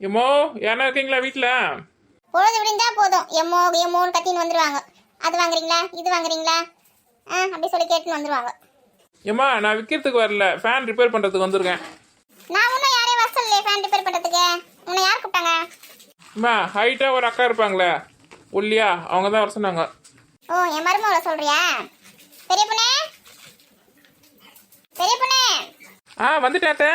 எம்மோ யாரா இருக்கீங்களா வீட்டில்? பொழுது விடிஞ்சா போதும் எம்மோ எம்மோன்னு கத்தின்னு வந்துடுவாங்க. அது வாங்குறீங்களா இது வாங்குறீங்களா அப்படி சொல்லி கேட்டுன்னு வந்துடுவாங்க. ஏம்மா நான் விற்கிறதுக்கு வரல, ஃபேன் ரிப்பேர் பண்ணுறதுக்கு வந்திருக்கேன். நான் இன்னும் யாரையும் வர சொல்லலையே ஃபேன் ரிப்பேர் பண்ணுறதுக்கு. உன்னை யார் கூப்பிட்டாங்க? அம்மா ஹைட்டாக ஒரு அக்கா இருப்பாங்களே ஒல்லியா, அவங்க தான் வர சொன்னாங்க. ஓ என் மருமகளை சொல்றியா? பெரிய பொண்ணே பெரிய பொண்ணே. வந்துட்டேன் அத்தை.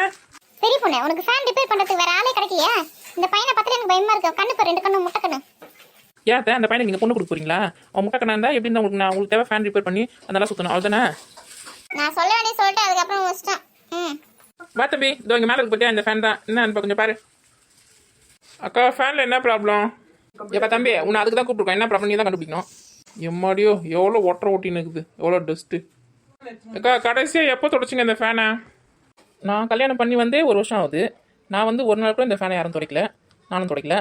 பெரிய பொண்ணே உனக்கு ஃபேன் ரிப்பேர் பண்ணுறதுக்கு வேற ஆளே கிடைக்கலையா? இந்த பையனை பத்தில எனக்கு பயமா இருக்கு. கண்ணு பாரு, 2 கண்ணு முட்டை கண்ணு. ஏன் அத்தை அந்த பையனுக்கு நீங்கள் பொண்ணு கொடுக்க போறீங்களா? அவன் முட்டை கண்ணா இருந்தால் எப்படி இருந்தால் உங்களுக்கு நான் உங்களுக்கு தேவை ஃபேன் ரிப்பேர் பண்ணி அதெல்லாம் சுற்றணும், அவ்வளோதானே? நான் சொல்ல வேண்டிய சொல்லிட்டு அதுக்கப்புறம் இஷ்டம். வா தம்பி, இதோ இங்கே மேலே இருக்கு பார்த்தியா, இந்த ஃபேன் தான். என்ன அனுப்ப கொஞ்சம் பாரு. அக்கா ஃபேனில் என்ன ப்ராப்ளம்? ஏப்பா தம்பி, உன்னை அதுக்கு தான் கூப்பிட்டுருக்கோம். என்ன ப்ராப்ளம் நீ தான் கண்டுபிடிக்கணும். எம்மாடியோ எவ்வளோ ஒட்டின்னு இருக்குது, எவ்வளோ டஸ்ட்டு. அக்கா கடைசியாக எப்போ தொடச்சிங்க இந்த ஃபேனை? நான் கல்யாணம் பண்ணி வந்து 1 வருஷம் ஆகுது. நான் வந்து ஒரு நாள் கூட இந்த ஃபேனை யாரும் துடைக்கல, நானும் துடைக்கல.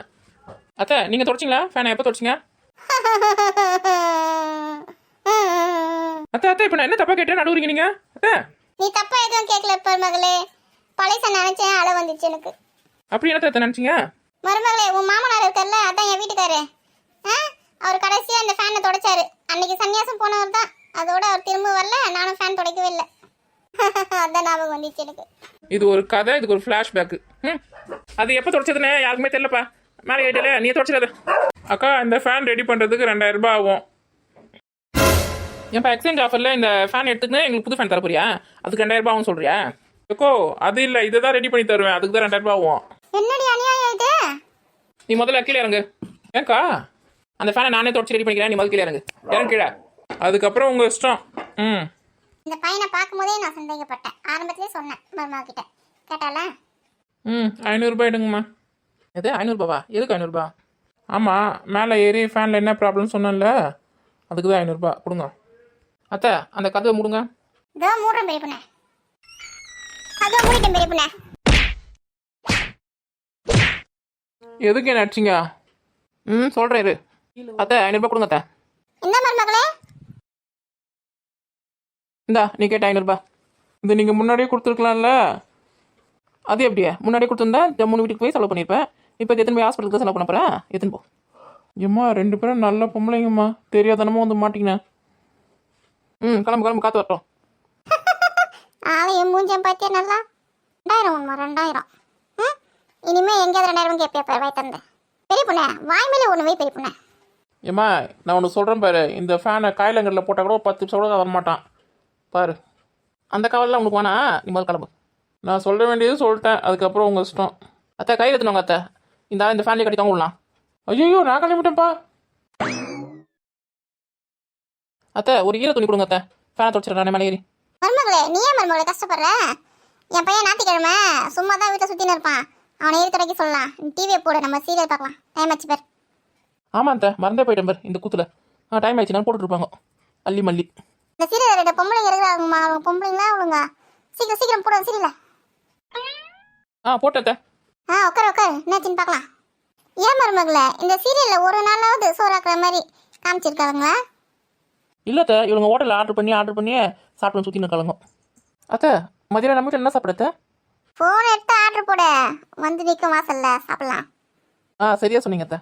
அத்தை நீங்கள் தொடச்சிங்களா ஃபேனை? எப்போ தொடச்சிங்க? அத்தை அத்தை இப்போ நான் என்ன தப்பாக கேட்டேன் நடுவுறீங்க நீங்கள்? அத்தை நீ தப்பா எதுவும் கேட்கல மகளே. பழைச நினைச்சேன், அழ வந்துச்சு எனக்கு. அப்படி என்ன அத்தை நினச்சிங்க? மருமகளே உன் மாமனார் இருக்கார்ல, அதான் என் வீட்டுக்காரு. அவர் கடைசியா இந்த ஃபேனை தொடச்சாரு. அன்னைக்கு சன்னியாசம் போனவர் தான். அதோட அவர் திரும்ப வரல, நானும் ஃபேன் துடைக்கவே இல்லை. அதான் ஞாபகம் வந்துச்சு எனக்கு. இது ஒரு கதை, இதுக்கு ஒரு ஃப்ளாஷ்பேக்கு. அது எப்போ தொடச்சதுன்னு யாருக்குமே தெரியலப்பா. மேலே ஏட்டல நீ தொடச்சிடாத. அக்கா இந்த ஃபேன் ரெடி பண்ணுறதுக்கு 2000 ரூபாய் ஆகும். ஏன்ப்பா எக்ஸ்சேஞ்ச் ஆஃபரில் இந்த ஃபேன் எடுத்துக்கினா எங்களுக்கு புது ஃபேன் தர போறியா? அதுக்கு 2000 ரூபாய் ஆகும் சொல்றியா? ஓ அது இல்லை, இதை தான் ரெடி பண்ணி தருவேன், அதுக்கு தான் 2000 ரூபாய் ஆகும். என்னடி அநியாயம் இது? நீ முதல்ல கீழே இறங்கு. ஏன்க்கா அந்த ஃபேனை நானே தொடச்சி ரெடி பண்ணிக்கிறேன், நீ முதல்ல கீழே இறங்கு. இறங்கு கீழே, அதுக்கப்புறம் உங்கள் இஷ்டம். இந்த பையனை பார்க்கும்போதே நான் சந்தேகப்பட்டேன். ஆரம்பத்திலே சொன்னேன் மருமக கிட்ட. கேட்டால 500 ரூபாய் எடுங்கம்மா. எது 500 ரூபாவா? எதுக்கு 500 ரூபாய்? ஆமாம் மேலே ஏறி ஃபேனில் என்ன ப்ராப்ளம் சொன்னேன்ல, அதுக்கு தான் 500 ரூபாய் கொடுங்க. அத்தை அந்த கதவை மூடுங்க. இதோ மூடுறேன் பெரிய பொண்ணே. அதோ மூடிட்டேன் பெரிய பொண்ணே. எதுக்கு என்ன அடிச்சிங்க? சொல்கிறேன் இரு. அத்தை 500 ரூபாய் கொடுங்க அத்தை. என்ன மருமகளே? இந்தா நீ கேட்ட 500 ரூபாய். இது நீங்கள் முன்னாடியே கொடுத்துருக்கலாம்ல. அது எப்படியே முன்னாடியே கொடுத்துருந்தா ஜம்முன்னு வீட்டுக்கு போய் செலவு பண்ணியிருப்பேன். இப்போ எத்தனை போய் ஹாஸ்பிட்டலுக்கு செலவு பண்ண போகிறேன். எத்தனை போ. ஏம்மா 2 பேரும் நல்ல பொம்பளைங்கம்மா, தெரியாதனமா வந்து மாட்டிங்கண்ணே. கிளம்பு கிளம்பு, காற்று வரட்டும். ஆளையும் மூஞ்சம் பார்த்தியா நல்லா? 2000 உண்மை 2000. இனிமே எங்கேயாவது 2000 கேட்பியா வாய் தந்த பெரிய பொண்ணே? வாய் மேலே ஒன்று வை பெரிய பொண்ணே. ஏம்மா நான் ஒன்று சொல்கிறேன் பாரு, இந்த ஃபேனை காயிலங்கரில் போட்டால் கூட 10 நிமிஷம் கூட வரமாட்டான் பாரு. அந்த காவலாம் உனக்கு வேணா, நீ முதல் கிளம்பு. நான் சொல்ல வேண்டியது சொல்லிட்டேன், அதுக்கப்புறம் உங்கள் இஷ்டம். அத்தை கையில் எடுத்துனவங்க அத்தை. இந்த ஃபேன்லேயே கட்டி தாங்க விடலாம். ஐயோ நான் கிளம்பிட்டேன்ப்பா. அத்தை ஒரு ஈர துணி கொடுங்க அத்தை, ஃபேனை தொடச்சிடுறேன் மேலே ஏறி. மருமகளே நீ ஏன் மருமகளே கஷ்டப்படுற? என் பையன் ஞாயிற்றுக்கிழமை சும்மா தான் வீட்டை சுற்றின்னு இருப்பான். அவனை ஏறி துடைக்க சொல்லலாம். டிவியை போட, நம்ம சீரியல் பார்க்கலாம். டைம் ஆச்சு பேர். ஆமாம் அத்தை மறந்தே போயிட்டேன் பேர் இந்த கூத்துல. டைம் ஆயிடுச்சு நான் போட்டுருப்பாங்க அள்ளி மல்லி. இந்த சீரியல் 2 பொம்பளைங்க இருக்கிறாங்கம்மா. அவங்க பொம்பளைங்களா அவளுங்க? சீக்கிரம் சீக்கிரம் போட சீரியல. போட்டேன் அத்தை. உட்கார் உட்கார், என்னாச்சுன்னு பார்க்கலாம். ஏன் மருமகளே இந்த சீரியலில் ஒரு நாளாவது சோறாக்குற மாதிரி காமிச்சிருக்காங்களா? இல்லை அத்தை, இவங்க ஹோட்டலில் ஆர்டர் பண்ணி சாப்பிட்டு சுற்றின்னு கலங்கும். அத்தை மதியம் நம்ம வீட்டில் என்ன சாப்பிடுத்த? ஃபோன் எடுத்து ஆர்டர் போட, வந்து நிற்கும் வாசல்ல சாப்பிடலாம். சரியா சொன்னீங்க அத்தை.